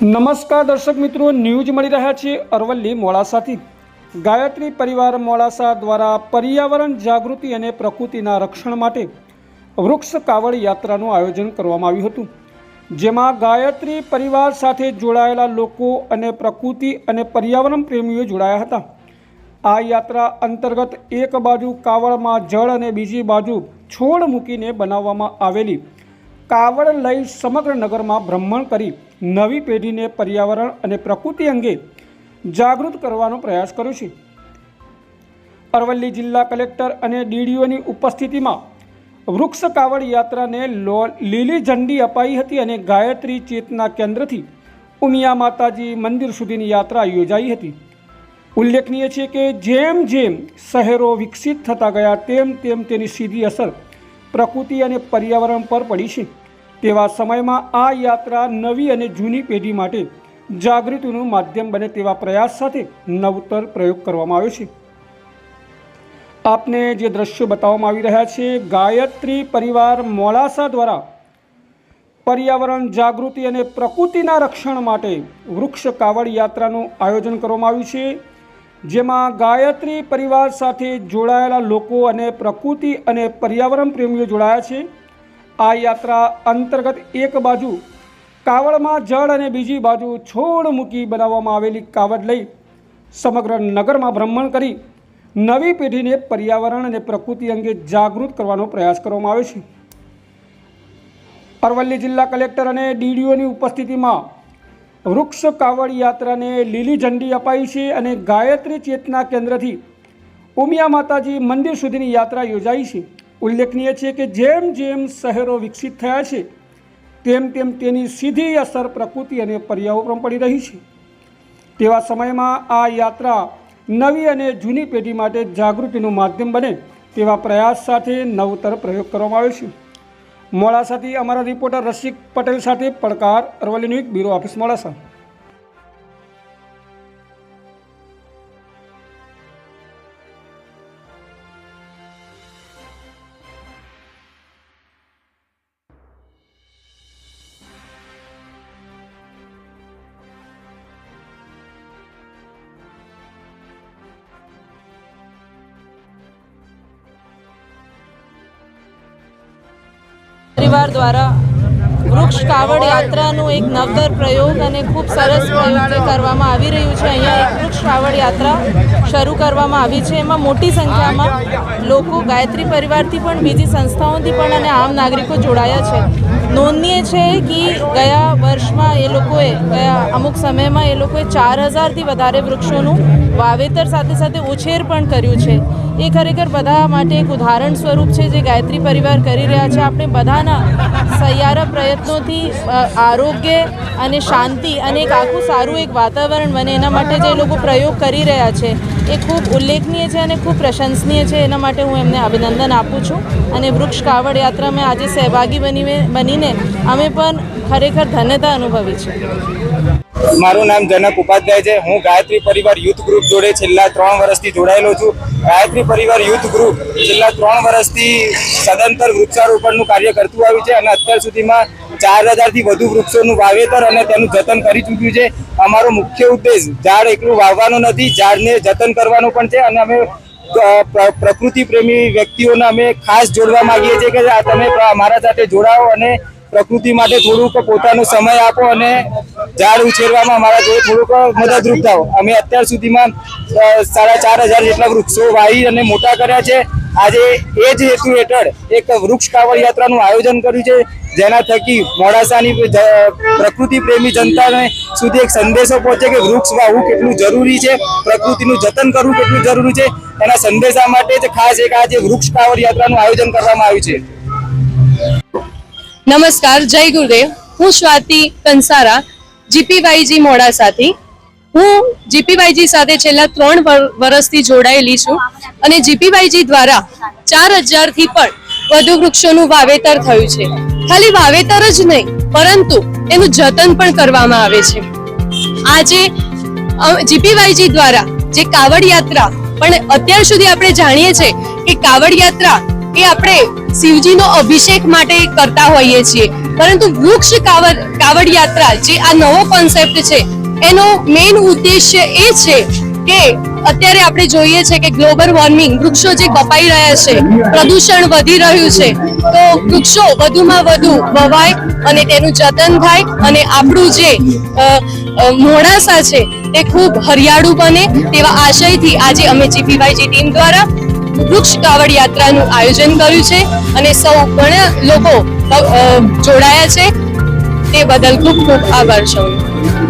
નમસ્કાર દર્શક મિત્રો, ન્યૂઝ મળી રહ્યા છે અરવલ્લી મોડાસાથી। ગાયત્રી પરિવાર મોડાસા દ્વારા પર્યાવરણ જાગૃતિ અને પ્રકૃતિના રક્ષણ માટે વૃક્ષ કાવડ યાત્રાનું આયોજન કરવામાં આવ્યું હતું, જેમાં ગાયત્રી પરિવાર સાથે જોડાયેલા લોકો અને પ્રકૃતિ અને પર્યાવરણ પ્રેમીઓ જોડાયા હતા। આ યાત્રા અંતર્ગત એક બાજુ કાવડમાં જળ અને બીજી બાજુ છોડ મૂકીને બનાવવામાં આવેલી કાવડ લઈ સમગ્ર નગરમાં ભ્રમણ કરી નવી પેઢીને પર્યાવરણ અને પ્રકૃતિ અંગે જાગૃત કરવાનો પ્રયાસ કર્યો છે। અરવલ્લી જિલ્લા કલેક્ટર અને ડીડીઓની ઉપસ્થિતિમાં વૃક્ષ કાવડ યાત્રાને લીલી ઝંડી અપાઈ હતી અને ગાયત્રી ચેતના કેન્દ્રથી ઉમિયા માતાજી મંદિર સુધીની યાત્રા યોજાઈ હતી। ઉલ્લેખનીય છે કે જેમ જેમ શહેરો વિકસિત થતા ગયા તેમ તેમ તેની સીધી અસર પ્રકૃતિ અને પર્યાવરણ પર પડી છે। તેવા સમયમાં આ યાત્રા નવી અને જૂની પેઢી માટે જાગૃતિનું માધ્યમ બને તેવા પ્રયાસ સાથે નવતર પ્રયોગ કરવામાં આવ્યો છે। આપને જે દ્રશ્યો બતાવવામાં આવી રહ્યા છે, ગાયત્રી પરિવાર મોડાસા દ્વારા પર્યાવરણ જાગૃતિ અને પ્રકૃતિના રક્ષણ માટે વૃક્ષ કાવડ યાત્રાનું આયોજન કરવામાં આવ્યું છે, જેમાં ગાયત્રી પરિવાર સાથે જોડાયેલા લોકો અને પ્રકૃતિ અને પર્યાવરણ પ્રેમીઓ જોડાયા છે। આ યાત્રા અંતર્ગત એક બાજુ કાવડમાં જળ અને બીજી બાજુ છોડ મૂકી બનાવવામાં આવેલી કાવડ લઈ સમગ્ર નગરમાં ભ્રમણ કરી નવી પેઢીને પર્યાવરણ અને પ્રકૃતિ અંગે જાગૃત કરવાનો પ્રયાસ કરવામાં આવ્યો છે। અરવલ્લી જિલ્લા કલેક્ટર અને ડીડીઓની ઉપસ્થિતિમાં વૃક્ષ કાવડ યાત્રાને લીલી ઝંડી અપાઈ છે અને ગાયત્રી ચેતના કેન્દ્રથી ઉમિયા માતાજી મંદિર સુધીની યાત્રા યોજાઈ છે। ઉલ્લેખનીય છે કે જેમ જેમ શહેરો વિકસિત થયા છે તેમ તેમ તેની સીધી અસર પ્રકૃતિ અને પર્યાવરણ પર પડી રહી છે। તેવા સમયમાં આ યાત્રા નવી અને જૂની પેઢી માટે જાગૃતિનું માધ્યમ બને તેવા પ્રયાસ સાથે નવતર પ્રયોગ કરવામાં આવ્યો છે। મોડાસાથી અમારા રિપોર્ટર રસિક પટેલ સાથે પડકાર, Aravalli news bureau office, Modasa. પરિવાર દ્વારા વૃક્ષ કાવડ યાત્રાનું એક નવતર પ્રયોગ અને ખૂબ સરસ પ્રયોગ જે કરવામાં આવી રહ્યું છે। અહીંયા એક વૃક્ષ કાવડ યાત્રા શરૂ કરવામાં આવી છે। એમાં મોટી સંખ્યામાં લોકો ગાયત્રી પરિવારથી પણ, બીજી સંસ્થાઓથી પણ અને આમ નાગરિકો જોડાયા છે। નોંધનીય છે કે ગયા વર્ષમાં ગયા અમુક સમયમાં એ લોકોએ 4000થી વધારે વૃક્ષોનું વાવેતર સાથે સાથે ઉછેર પણ કર્યું છે। એ ખરેખર બધા માટે એક ઉદાહરણ સ્વરૂપ છે જે ગાયત્રી પરિવાર કરી રહ્યા છે। આપણે બધાના સહિયારા પ્રયત્નોથી આરોગ્ય અને શાંતિ અને એક આખું સારું એક વાતાવરણ બને એના માટે જે લોકો પ્રયોગ કરી રહ્યા છે એ ખૂબ ઉલ્લેખનીય છે અને ખૂબ પ્રશંસનીય છે। એના માટે હું એમને અભિનંદન આપું છું અને વૃક્ષ કાવડ યાત્રામાં આજે સહભાગી બનીને અમે પણ ખરેખર ધન્યતા અનુભવી છે। મારું નામ જનક ઉપાધ્યાય છે। હું ગાયત્રી પરિવાર યુથ ગ્રુપ જોડે છેલ્લા 3 વર્ષથી જોડાયેલો છું। ગાયત્રી પરિવાર યુથ ગ્રુપ છેલ્લા 3 વર્ષથી સદંતર વૃક્ષારોપણનું કાર્ય કરતું આવ્યું છે અને અત્યાર સુધીમાં 4000થી વધુ વૃક્ષોનું વાવેતર અને તેનું જતન કરી ચૂક્યું છે। અમારો મુખ્ય ઉદ્દેશ ઝાડ એકલું વાવવાનો નથી, ઝાડને જતન કરવાનો પણ છે અને અમે પ્રકૃતિ પ્રેમી વ્યક્તિઓને અમે ખાસ જોડવા માંગીએ છીએ કે તમે અમારા સાથે જોડાઓ અને પ્રકૃતિ માટે થોડુંક પોતાનો સમય આપો અને ઝાડ ઉછેરવામાં અમારા જોડે થોડુંક મદદરૂપ થાઓ। અમે અત્યાર સુધીમાં 4500 જેટલા વૃક્ષો વાવી અને મોટા કર્યા છે। આજે એ જ હેતુ હેઠળ એક વૃક્ષ કાવડ યાત્રાનું આયોજન કર્યું છે, જેના થકી મોડાસાની પ્રકૃતિ પ્રેમી જનતાને સુધી એક સંદેશો પહોંચે કે વૃક્ષ વાવવું કેટલું જરૂરી છે, પ્રકૃતિનું જતન કરવું કેટલું જરૂરી છે। એના સંદેશા માટે જ ખાસ એક આજે વૃક્ષ કાવડ યાત્રાનું આયોજન કરવામાં આવ્યું છે। નમસ્કાર, જય ગુરુદેવ। હું સ્વાતિ કંસારા, જીપીવાયજી મોડાસાથી। હું જીપીવાયજી સાથે છેલ્લા 3 વર્ષથી જોડાયેલી છું અને જીપીવાયજી દ્વારા 4000થી પણ વધુ વૃક્ષોનું વાવેતર થયું છે। ખાલી વાવેતર જ નહીં પરંતુ એનું જતન પણ કરવામાં આવે છે। આજે જીપીવાયજી દ્વારા જે કાવડ યાત્રા, પણ અત્યાર સુધી આપણે જાણીએ છીએ કે કાવડ યાત્રા એ આપણે શિવજીનો અભિષેક માટે કરતા હોઈએ છીએ, પરંતુ વૃક્ષ કાવડ યાત્રા જે આ નવો કોન્સેપ્ટ છે એનો મેઇન ઉદ્દેશ્ય એ છે કે અત્યારે આપણે જોઈએ છે કે ગ્લોબલ વોર્મિંગ, વૃક્ષો જે કપાઈ રહ્યા છે, પ્રદૂષણ વધી રહ્યું છે, તો વૃક્ષો વધુમાં વધુ વવાય અને તેનું જતન થાય અને આપણું જે મોડાસા છે એ ખૂબ હરિયાળું બને તેવા આશયથી આજે અમે જીપીવાયજી ટીમ દ્વારા વૃક્ષ કાવડ યાત્રાનું આયોજન કર્યું છે અને સૌ ઘણા લોકો જોડાયા છે. તે બદલ ખૂબ ખૂબ આભાર સૌનો.